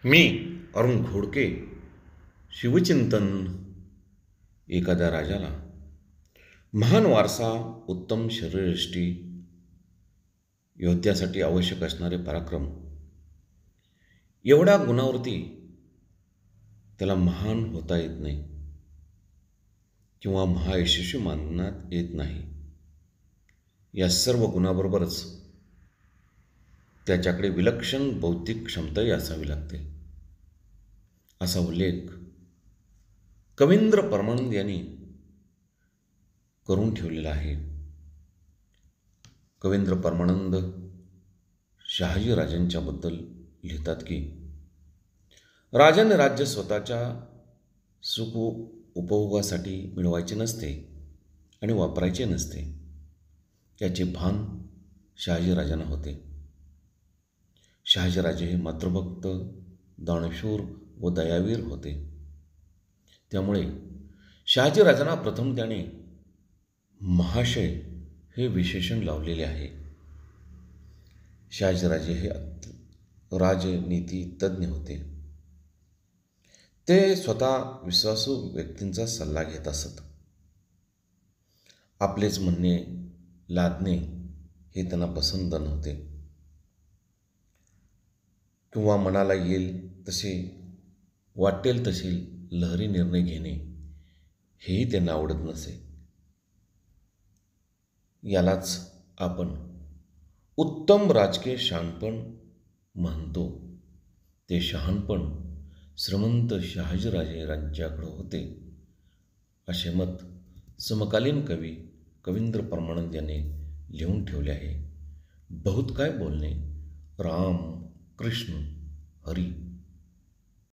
मी अरुण घोडके. शिवचिंतन. एखाद्या राजाला महान वारसा, उत्तम शरीरयष्टी, योद्ध्यासाठी आवश्यक असणारे पराक्रम, एवढ्या गुणावरती त्याला महान होता येत नाही किंवा महायशस्वी मानण्यात येत नाही. या सर्व गुणाबरोबरच त्याच्याकडे विलक्षण बौद्धिक क्षमताही असावी लागते, असा उल्लेख कवींद्र परमानंद यांनी करून ठेवलेला आहे. कवींद्र परमानंद शहाजी राजांच्या बद्दल लिहितात की राजाने राज्य स्वतःच्या सुख उपभोगासाठी मिळवायचे नसते आणि वापरायचे नसते, याचे भान शहाजीराजांना होते. शहाजीराजे हे मातृभक्त, दानशूर व दयावीर होते. त्यामुळे शहाजीराजांना प्रथम त्याने महाशय हे विशेषण लावलेले आहे. शहाजीराजे हे राजनीती तज्ज्ञ होते. ते स्वतः विश्वासू व्यक्तींचा सल्ला घेत असत. आपलेच म्हणणे लादणे हे त्यांना पसंत नव्हते किंवा मनाला येईल तसे, वाटेल तसे लहरी निर्णय घेणे हेही त्यांना आवडत नसे. यालाच आपण उत्तम राजकीय शहाणपण म्हणतो. ते शहाणपण श्रीमंत शहाजीराजे यांच्याकडे होते, असे मत समकालीन कवी कवींद्र परमानंद यांनी लिहून ठेवले आहे. बहुत काय बोलणे, राम, कृष्ण, हरी